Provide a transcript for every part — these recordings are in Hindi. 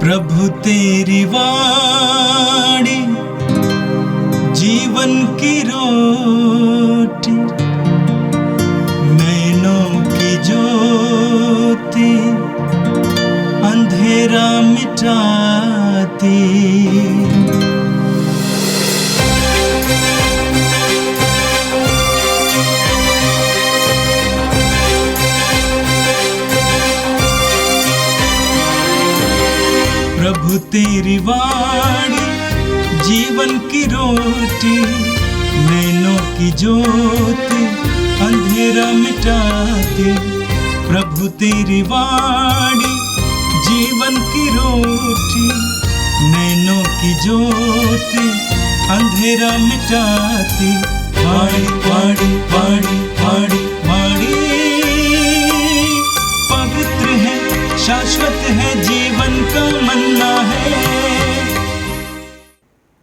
प्रभु तेरी वाणी जीवन की रोटी, नैनों की ज्योति अंधेरा मिटाती। प्रभु तेरी वाणी जीवन की रोटी, नैनों की ज्योति अंधेरा मिटाती। प्रभु तेरी वाणी जीवन की रोटी, नैनों की ज्योति अंधेरा मिटाती। वाणी वाणी वाणी वाणी वाणी पवित्र है, शाश्वत है, जीवन का मन्ना है।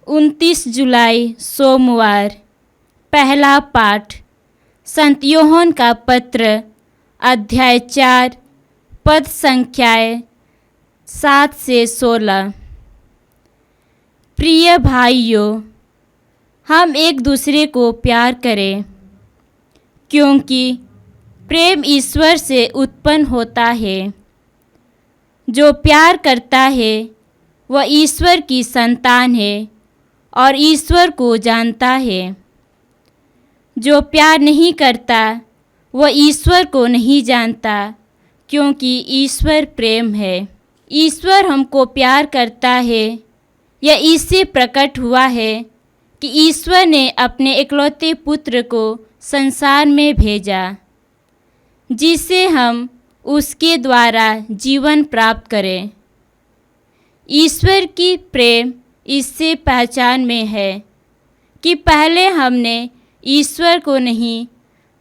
29 जुलाई सोमवार। पहला पाठ संत योहन का पत्र अध्याय 4 पद संख्याएं 7 से 16। प्रिय भाइयों, हम एक दूसरे को प्यार करें, क्योंकि प्रेम ईश्वर से उत्पन्न होता है। जो प्यार करता है वह ईश्वर की संतान है और ईश्वर को जानता है। जो प्यार नहीं करता वह ईश्वर को नहीं जानता, क्योंकि ईश्वर प्रेम है। ईश्वर हमको प्यार करता है, यह इससे प्रकट हुआ है कि ईश्वर ने अपने इकलौते पुत्र को संसार में भेजा, जिससे हम उसके द्वारा जीवन प्राप्त करें। ईश्वर की प्रेम इससे पहचान में है कि पहले हमने ईश्वर को नहीं,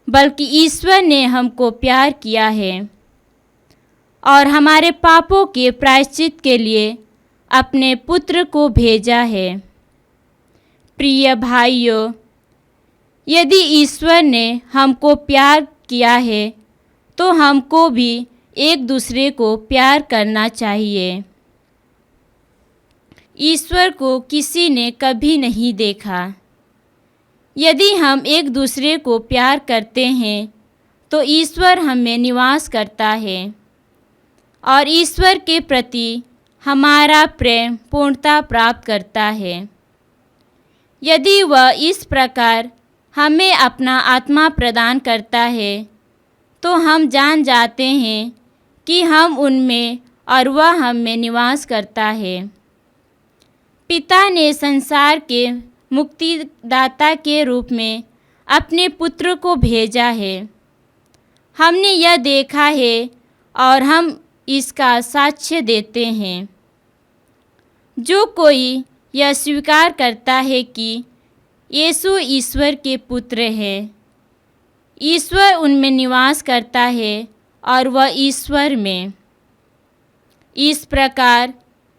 बल्कि ईश्वर ने हमको प्यार किया है और हमारे पापों के प्रायश्चित के लिए अपने पुत्र को भेजा है। प्रिय भाइयों, यदि ईश्वर ने हमको प्यार किया है तो हमको भी एक दूसरे को प्यार करना चाहिए। ईश्वर को किसी ने कभी नहीं देखा। यदि हम एक दूसरे को प्यार करते हैं तो ईश्वर हमें निवास करता है और ईश्वर के प्रति हमारा प्रेम पूर्णता प्राप्त करता है। यदि वह इस प्रकार हमें अपना आत्मा प्रदान करता है तो हम जान जाते हैं कि हम उनमें और वह हम में निवास करता है। पिता ने संसार के मुक्तिदाता के रूप में अपने पुत्र को भेजा है। हमने यह देखा है और हम इसका साक्ष्य देते हैं। जो कोई यह स्वीकार करता है कि यीशु ईश्वर के पुत्र है, ईश्वर उनमें निवास करता है और वह ईश्वर में। इस प्रकार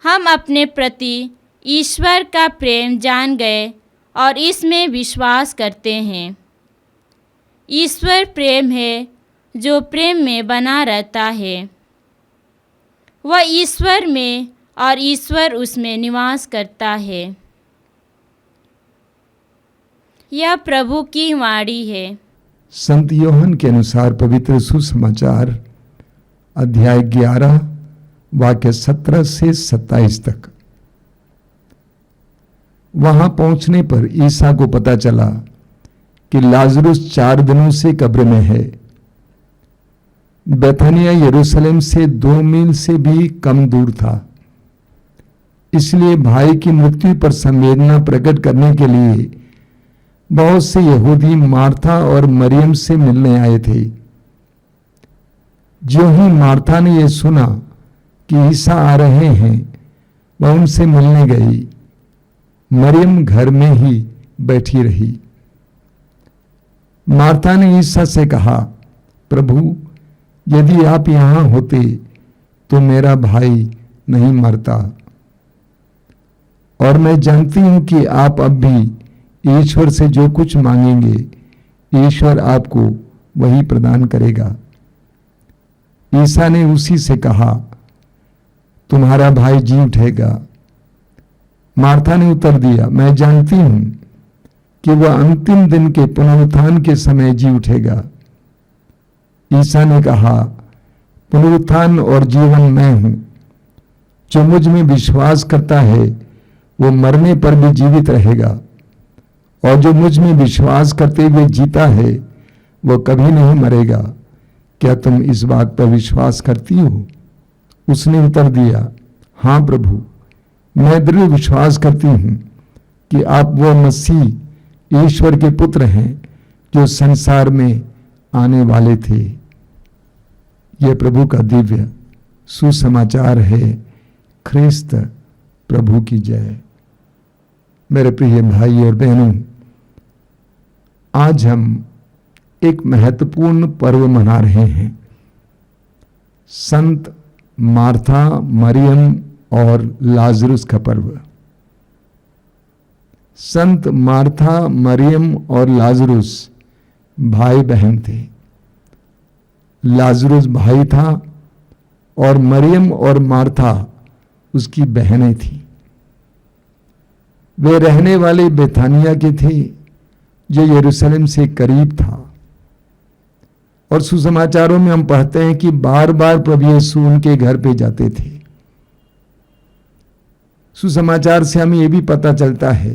हम अपने प्रति ईश्वर का प्रेम जान गए और इसमें विश्वास करते हैं। ईश्वर प्रेम है, जो प्रेम में बना रहता है। वह ईश्वर में और ईश्वर उसमें निवास करता है। यह प्रभु की वाणी है। संत योहन के अनुसार पवित्र सुसमाचार अध्याय 11 वाक्य 17 से 27 तक। वहां पहुंचने पर ईसा को पता चला कि लाजरुस 4 दिनों से कब्र में है। बैथनिया यरूशलेम से 2 मील से भी कम दूर था। इसलिए भाई की मृत्यु पर संवेदना प्रकट करने के लिए बहुत से यहूदी मार्था और मरियम से मिलने आए थे। जो ही मार्था ने यह सुना कि ईसा आ रहे हैं, वह उनसे मिलने गई। मरियम घर में ही बैठी रही। मार्था ने ईसा से कहा, प्रभु, यदि आप यहां होते तो मेरा भाई नहीं मरता। और मैं जानती हूं कि आप अब भी ईश्वर से जो कुछ मांगेंगे, ईश्वर आपको वही प्रदान करेगा। ईसा ने उसी से कहा, तुम्हारा भाई जी उठेगा। मार्था ने उत्तर दिया, मैं जानती हूं कि वह अंतिम दिन के पुनरुत्थान के समय जी उठेगा। ईसा ने कहा, पुनरुत्थान और जीवन मैं हूं। जो मुझ में विश्वास करता है वो मरने पर भी जीवित रहेगा, और जो मुझ में विश्वास करते हुए जीता है वो कभी नहीं मरेगा। क्या तुम इस बात पर विश्वास करती हो? उसने उत्तर दिया, हाँ प्रभु, मैं दृढ़ विश्वास करती हूं कि आप वो मसीह ईश्वर के पुत्र हैं जो संसार में आने वाले थे। यह प्रभु का दिव्य सुसमाचार है। ख्रिस्त प्रभु की जय। मेरे प्रिय भाई और बहनों, आज हम एक महत्वपूर्ण पर्व मना रहे हैं, संत मार्था, मरियम और लाजरुस का पर्व। संत मार्था, मरियम और लाजरुस भाई बहन थे। लाजरुस भाई था और मरियम और मार्था उसकी बहनें थी। वे रहने वाले बेथानिया के थे जो यरूशलेम से करीब था। और सुसमाचारों में हम पढ़ते हैं कि बार बार प्रभु यीशु उनके घर पे जाते थे। सुसमाचार से हमें यह भी पता चलता है,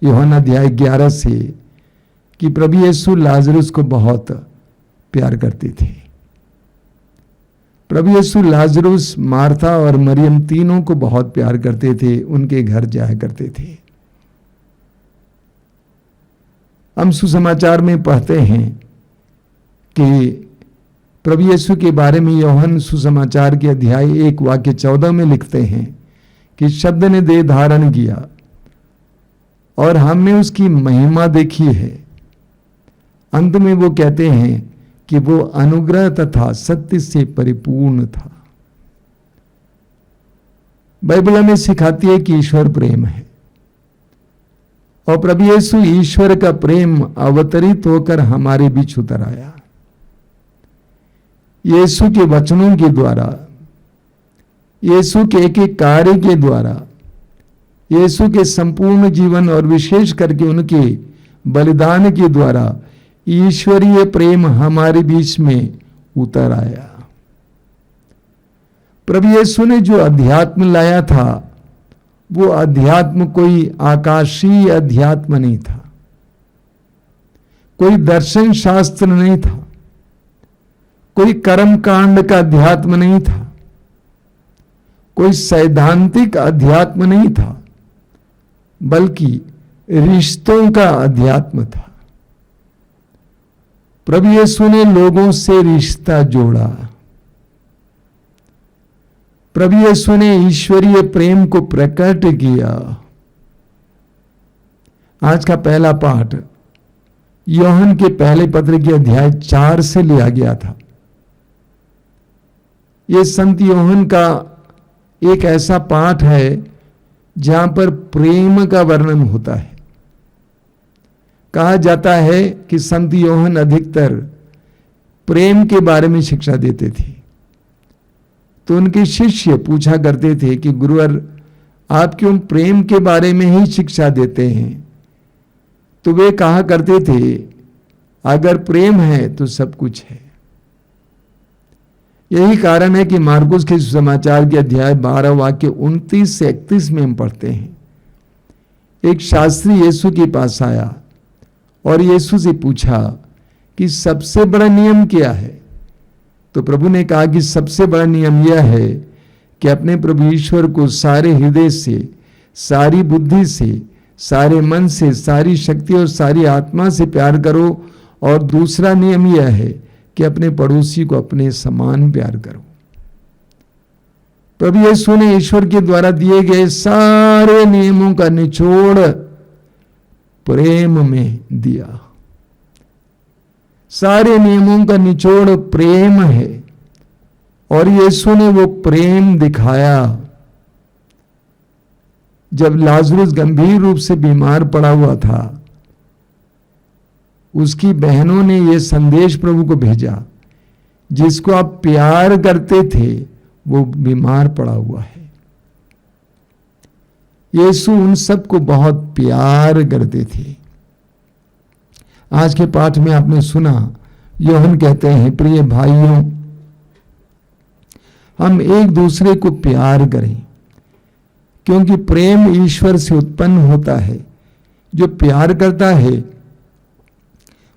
यूहन्ना अध्याय 11 से, कि प्रभु यीशु लाजरुस को बहुत प्यार करते थे। प्रभु यीशु लाजरुस, मार्था और मरियम तीनों को बहुत प्यार करते थे, उनके घर जाया करते थे। हम सुसमाचार में पढ़ते हैं कि प्रभु यीशु के बारे में यूहन्ना सुसमाचार के अध्याय 1 वाक्य 14 में लिखते हैं कि शब्द ने देह धारण किया और हमने उसकी महिमा देखी है। अंत में वो कहते हैं कि वो अनुग्रह तथा सत्य से परिपूर्ण था। बाइबल हमें सिखाती है कि ईश्वर प्रेम है, और प्रभु यीशु ईश्वर का प्रेम अवतरित होकर हमारे बीच उतर आया। यीशु के वचनों के द्वारा, यीशु के एक एक कार्य के द्वारा, यीशु के संपूर्ण जीवन और विशेष करके उनके बलिदान के द्वारा ईश्वरीय प्रेम हमारे बीच में उतर आया। प्रभु यीशु ने जो अध्यात्म लाया था, वो अध्यात्म कोई आकाशीय अध्यात्म नहीं था, कोई दर्शन शास्त्र नहीं था, कोई कर्म कांड का अध्यात्म नहीं था, कोई सैद्धांतिक अध्यात्म नहीं था, बल्कि रिश्तों का अध्यात्म था। प्रभु यीशु ने लोगों से रिश्ता जोड़ा। प्रभु यीशु ने ईश्वरीय प्रेम को प्रकट किया। आज का पहला पाठ यूहन्ना के पहले पत्र के अध्याय 4 से लिया गया था। यह संत यूहन्ना का एक ऐसा पाठ है जहां पर प्रेम का वर्णन होता है। कहा जाता है कि संत यूहन्ना अधिकतर प्रेम के बारे में शिक्षा देते थे। तो उनके शिष्य पूछा करते थे कि गुरुवर, आप क्यों प्रेम के बारे में ही शिक्षा देते हैं? तो वे कहा करते थे, अगर प्रेम है तो सब कुछ है। यही कारण है कि मार्कुस के सुसमाचार के अध्याय 12 वाक्य 29 से 31 में हम पढ़ते हैं, एक शास्त्री यीशु के पास आया और यीशु से पूछा कि सबसे बड़ा नियम क्या है? तो प्रभु ने कहा कि सबसे बड़ा नियम यह है कि अपने प्रभु ईश्वर को सारे हृदय से, सारी बुद्धि से, सारे मन से, सारी शक्ति और सारी आत्मा से प्यार करो, और दूसरा नियम यह है कि अपने पड़ोसी को अपने समान प्यार करो। प्रभु यीशु ने ईश्वर के द्वारा दिए गए सारे नियमों का निचोड़ प्रेम में दिया। सारे नियमों का निचोड़ प्रेम है, और यीशु ने वो प्रेम दिखाया। जब लाजरुस गंभीर रूप से बीमार पड़ा हुआ था, उसकी बहनों ने यह संदेश प्रभु को भेजा, जिसको आप प्यार करते थे वो बीमार पड़ा हुआ है। यीशु उन सबको बहुत प्यार करते थे। आज के पाठ में आपने सुना, यूहन्ना कहते हैं, प्रिय भाइयों, हम एक दूसरे को प्यार करें, क्योंकि प्रेम ईश्वर से उत्पन्न होता है। जो प्यार करता है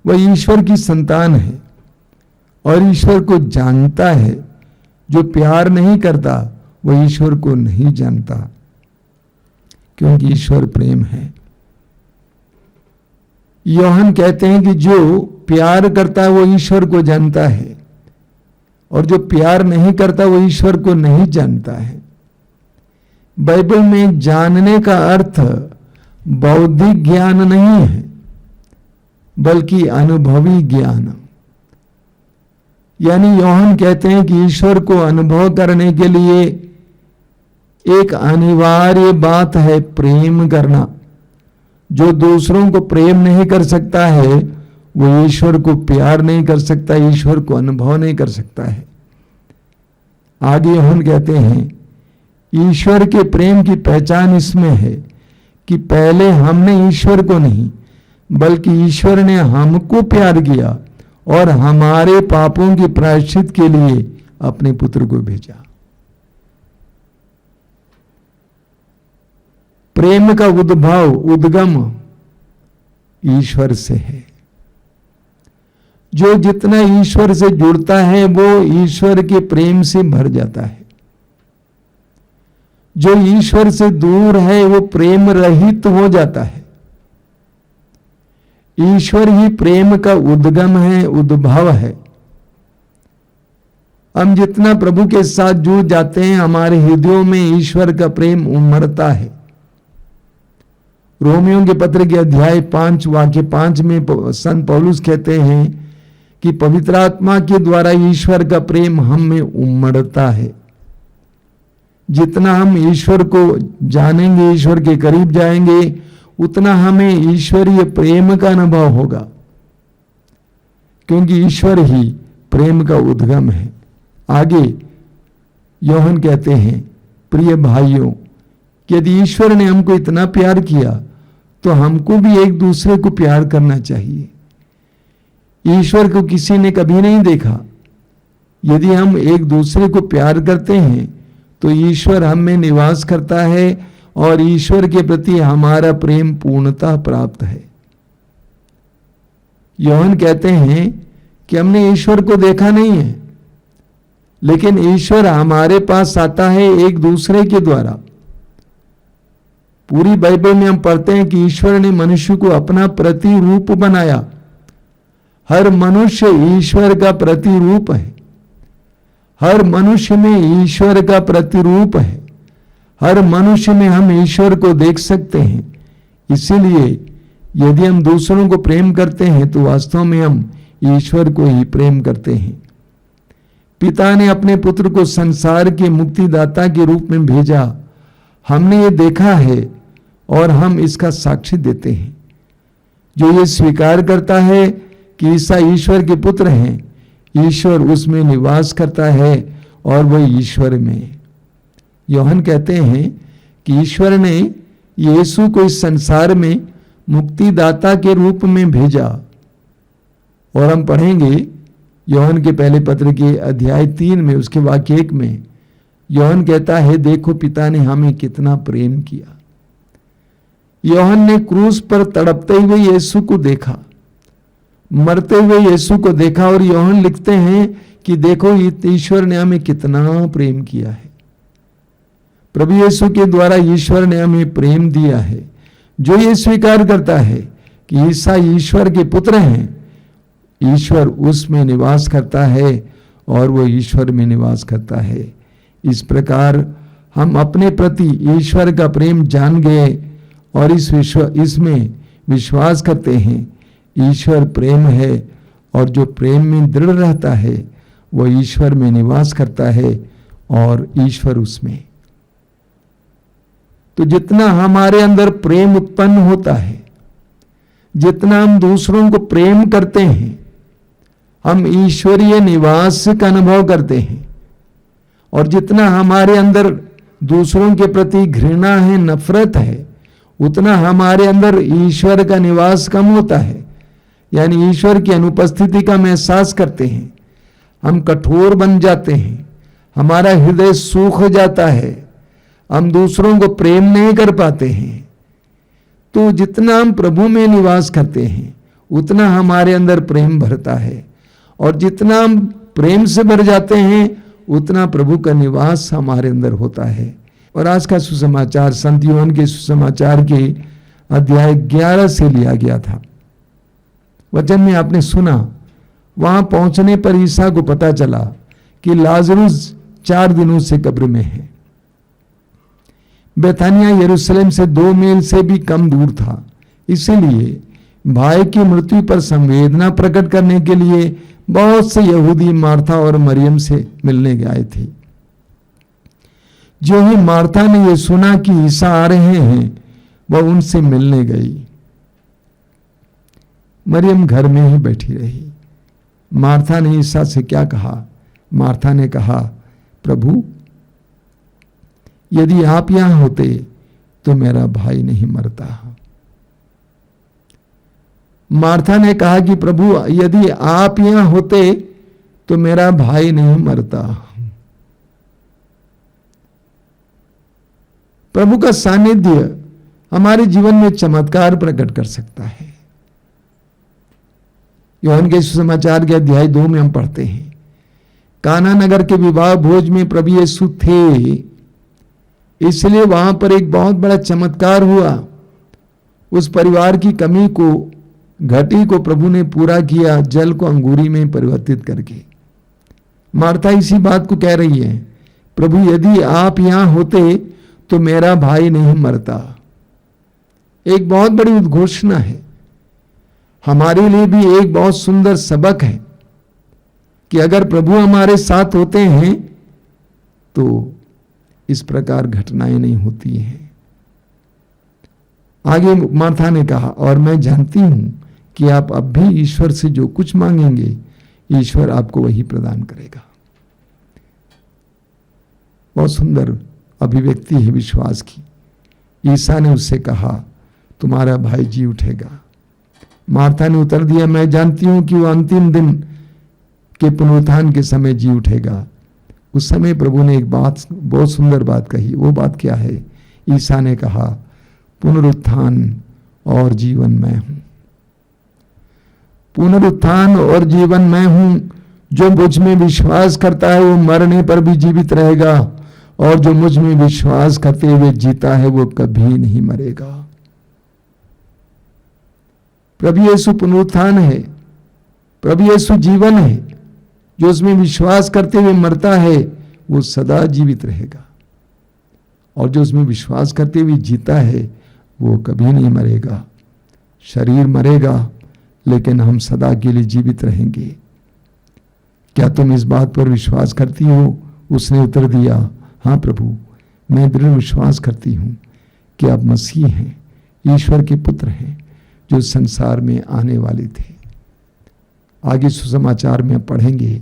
वह ईश्वर की संतान है और ईश्वर को जानता है। जो प्यार नहीं करता वह ईश्वर को नहीं जानता, क्योंकि ईश्वर प्रेम है। यूहन्ना कहते हैं कि जो प्यार करता है वो ईश्वर को जानता है, और जो प्यार नहीं करता वो ईश्वर को नहीं जानता है। बाइबल में जानने का अर्थ बौद्धिक ज्ञान नहीं है, बल्कि अनुभवी ज्ञान। यानी यूहन्ना कहते हैं कि ईश्वर को अनुभव करने के लिए एक अनिवार्य बात है प्रेम करना। जो दूसरों को प्रेम नहीं कर सकता है वो ईश्वर को प्यार नहीं कर सकता, ईश्वर को अनुभव नहीं कर सकता है। आगे यूहन्ना कहते हैं ईश्वर के प्रेम की पहचान इसमें है कि पहले हमने ईश्वर को नहीं, बल्कि ईश्वर ने हमको प्यार किया और हमारे पापों के प्रायश्चित के लिए अपने पुत्र को भेजा। प्रेम का उद्गम ईश्वर से है। जो जितना ईश्वर से जुड़ता है वो ईश्वर के प्रेम से भर जाता है। जो ईश्वर से दूर है वो प्रेम रहित हो जाता है। ईश्वर ही प्रेम का उद्गम है, उद्भव है। हम जितना प्रभु के साथ जुड़ जाते हैं, हमारे हृदयों में ईश्वर का प्रेम उमड़ता है। रोमियों के पत्र के अध्याय 5 वाक्य 5 में संत पौलुस कहते हैं कि पवित्र आत्मा के द्वारा ईश्वर का प्रेम हम में उमड़ता है। जितना हम ईश्वर को जानेंगे, ईश्वर के करीब जाएंगे, उतना हमें ईश्वरीय प्रेम का अनुभव होगा, क्योंकि ईश्वर ही प्रेम का उद्गम है। आगे यूहन्ना कहते हैं, प्रिय भाइयों, यदि ईश्वर ने हमको इतना प्यार किया तो हमको भी एक दूसरे को प्यार करना चाहिए। ईश्वर को किसी ने कभी नहीं देखा। यदि हम एक दूसरे को प्यार करते हैं तो ईश्वर हम में निवास करता है और ईश्वर के प्रति हमारा प्रेम पूर्णतः प्राप्त है। यूहन्ना कहते हैं कि हमने ईश्वर को देखा नहीं है, लेकिन ईश्वर हमारे पास आता है एक दूसरे के द्वारा। पूरी बाइबल में हम पढ़ते हैं कि ईश्वर ने मनुष्य को अपना प्रतिरूप बनाया। हर मनुष्य ईश्वर का प्रतिरूप है। हर मनुष्य में ईश्वर का प्रतिरूप है। हर मनुष्य में हम ईश्वर को देख सकते हैं। इसीलिए यदि हम दूसरों को प्रेम करते हैं तो वास्तव में हम ईश्वर को ही प्रेम करते हैं। पिता ने अपने पुत्र को संसार के मुक्तिदाता के रूप में भेजा। हमने ये देखा है और हम इसका साक्षी देते हैं। जो ये स्वीकार करता है कि ईसा ईश्वर के पुत्र हैं, ईश्वर उसमें निवास करता है और वह ईश्वर में। यूहन्ना कहते हैं कि ईश्वर ने यीशु को इस संसार में मुक्तिदाता के रूप में भेजा। और हम पढ़ेंगे यूहन्ना के पहले पत्र के अध्याय 3 में उसके वाक्य 1 में यूहन्ना कहता है, देखो पिता ने हमें कितना प्रेम किया। यूहन्ना ने क्रूस पर तड़पते हुए यीशु को देखा, मरते हुए यीशु को देखा, और यूहन्ना लिखते हैं कि देखो ईश्वर ने हमें कितना प्रेम किया है। प्रभु यीशु के द्वारा ईश्वर ने हमें प्रेम दिया है। जो ये स्वीकार करता है कि ईसा ईश्वर के पुत्र हैं, ईश्वर उसमें निवास करता है और वो ईश्वर में निवास करता है। इस प्रकार हम अपने प्रति ईश्वर का प्रेम जान गए और इसमें विश्वास करते हैं। ईश्वर प्रेम है और जो प्रेम में दृढ़ रहता है वो ईश्वर में निवास करता है और ईश्वर उसमें। तो जितना हमारे अंदर प्रेम उत्पन्न होता है, जितना हम दूसरों को प्रेम करते हैं, हम ईश्वरीय निवास का अनुभव करते हैं और जितना हमारे अंदर दूसरों के प्रति घृणा है, नफरत है, उतना हमारे अंदर ईश्वर का निवास कम होता है, यानी ईश्वर की अनुपस्थिति का हम एहसास करते हैं। हम कठोर बन जाते हैं, हमारा हृदय सूख जाता है, हम दूसरों को प्रेम नहीं कर पाते हैं। तो जितना हम प्रभु में निवास करते हैं उतना हमारे अंदर प्रेम भरता है, और जितना हम प्रेम से भर जाते हैं उतना प्रभु का निवास हमारे अंदर होता है। और आज का सुसमाचार संत यूहन्ना के सुसमाचार के अध्याय 11 से लिया गया था। वचन में आपने सुना, वहां पहुंचने पर ईसा को पता चला कि लाजरुस 4 दिनों से कब्र में है। बेथानिया यरूशलेम से 2 मील से भी कम दूर था, इसीलिए भाई की मृत्यु पर संवेदना प्रकट करने के लिए बहुत से यहूदी मार्था और मरियम से मिलने गए थे। जो ही मार्था ने यह सुना कि ईसा आ रहे हैं, वह उनसे मिलने गई। मरियम घर में ही बैठी रही। मार्था ने ईसा से क्या कहा? मार्था ने कहा, प्रभु यदि आप यहां होते तो मेरा भाई नहीं मरता। मार्था ने कहा कि प्रभु यदि आप यहां होते तो मेरा भाई नहीं मरता। प्रभु का सानिध्य हमारे जीवन में चमत्कार प्रकट कर सकता है। यूहन्ना के सुसमाचार के अध्याय 2 में हम पढ़ते हैं, काना नगर के विवाह भोज में प्रभु यीशु थे, इसलिए वहां पर एक बहुत बड़ा चमत्कार हुआ। उस परिवार की कमी को, घटी को प्रभु ने पूरा किया, जल को अंगूरी में परिवर्तित करके। मार्था इसी बात को कह रही है, प्रभु यदि आप यहां होते तो मेरा भाई नहीं मरता। एक बहुत बड़ी उद्घोषणा है, हमारे लिए भी एक बहुत सुंदर सबक है कि अगर प्रभु हमारे साथ होते हैं तो इस प्रकार घटनाएं नहीं होती हैं। आगे मार्था ने कहा, और मैं जानती हूं कि आप अब भी ईश्वर से जो कुछ मांगेंगे ईश्वर आपको वही प्रदान करेगा। बहुत सुंदर अभिव्यक्ति है विश्वास की। ईसा ने उससे कहा, तुम्हारा भाई जी उठेगा। मार्था ने उत्तर दिया, मैं जानती हूं कि वह अंतिम दिन के पुनरुत्थान के समय जी उठेगा। उस समय प्रभु ने एक बात, बहुत सुंदर बात कही। वो बात क्या है? ईसा ने कहा, पुनरुत्थान और जीवन मैं हूं। पुनरुत्थान और जीवन मैं हूं। जो मुझ में विश्वास करता है वो मरने पर भी जीवित रहेगा, और जो मुझ में विश्वास करते हुए जीता है वो कभी नहीं मरेगा। प्रभु यीशु पुनरुत्थान है, प्रभु यीशु जीवन है। जो उसमें विश्वास करते हुए मरता है वो सदा जीवित रहेगा, और जो उसमें विश्वास करते हुए जीता है वो कभी नहीं मरेगा। शरीर मरेगा लेकिन हम सदा के लिए जीवित रहेंगे। क्या तुम इस बात पर विश्वास करती हो? उसने उत्तर दिया, हाँ प्रभु, मैं दृढ़ विश्वास करती हूं कि आप मसीह हैं, ईश्वर के पुत्र हैं, जो संसार में आने वाले थे। आगे सुसमाचार में पढ़ेंगे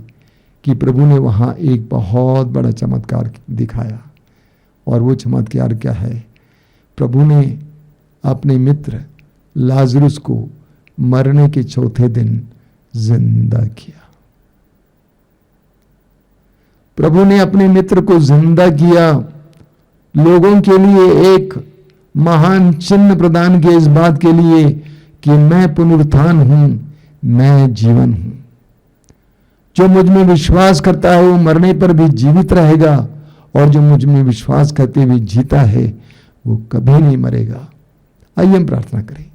कि प्रभु ने वहां एक बहुत बड़ा चमत्कार दिखाया, और वो चमत्कार क्या है? प्रभु ने अपने मित्र लाजरुस को मरने के 4थे दिन जिंदा किया। प्रभु ने अपने मित्र को जिंदा किया, लोगों के लिए एक महान चिन्ह प्रदान किया इस बात के लिए कि मैं पुनरुत्थान हूं, मैं जीवन हूं। जो मुझ में विश्वास करता है वो मरने पर भी जीवित रहेगा, और जो मुझ में विश्वास करते हुए जीता है वो कभी नहीं मरेगा। आइए हम प्रार्थना करें।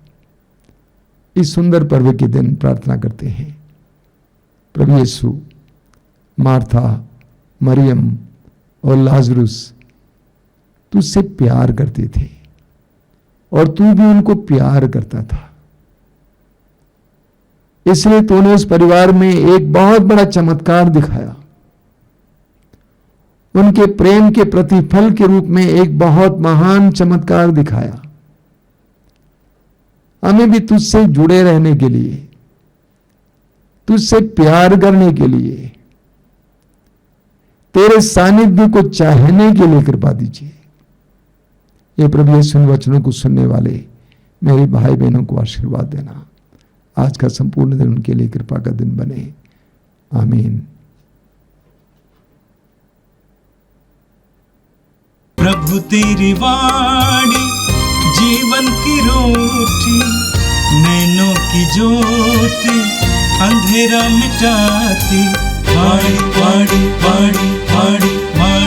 इस सुंदर पर्व के दिन प्रार्थना करते हैं, प्रभु यीशु, मार्था, मरियम और लाजरुस तुझसे प्यार करते थे, और तू भी उनको प्यार करता था। इसलिए तूने उस परिवार में एक बहुत बड़ा चमत्कार दिखाया। उनके प्रेम के प्रतिफल के रूप में एक बहुत महान चमत्कार दिखाया। हमें भी तुझसे जुड़े रहने के लिए, तुझसे प्यार करने के लिए, तेरे सानिध्य को चाहने के लिए कृपा दीजिए। ये प्रभु यीशु इन वचनों को सुनने वाले मेरे भाई बहनों को आशीर्वाद देना। आज का संपूर्ण दिन उनके लिए कृपा का दिन बने। आमीन। प्रभु तेरी वाणी जीवन की रोटी, नैनों की ज्योति अंधेरा मिटाती। वाणी वाणी वाणी वाणी वाणी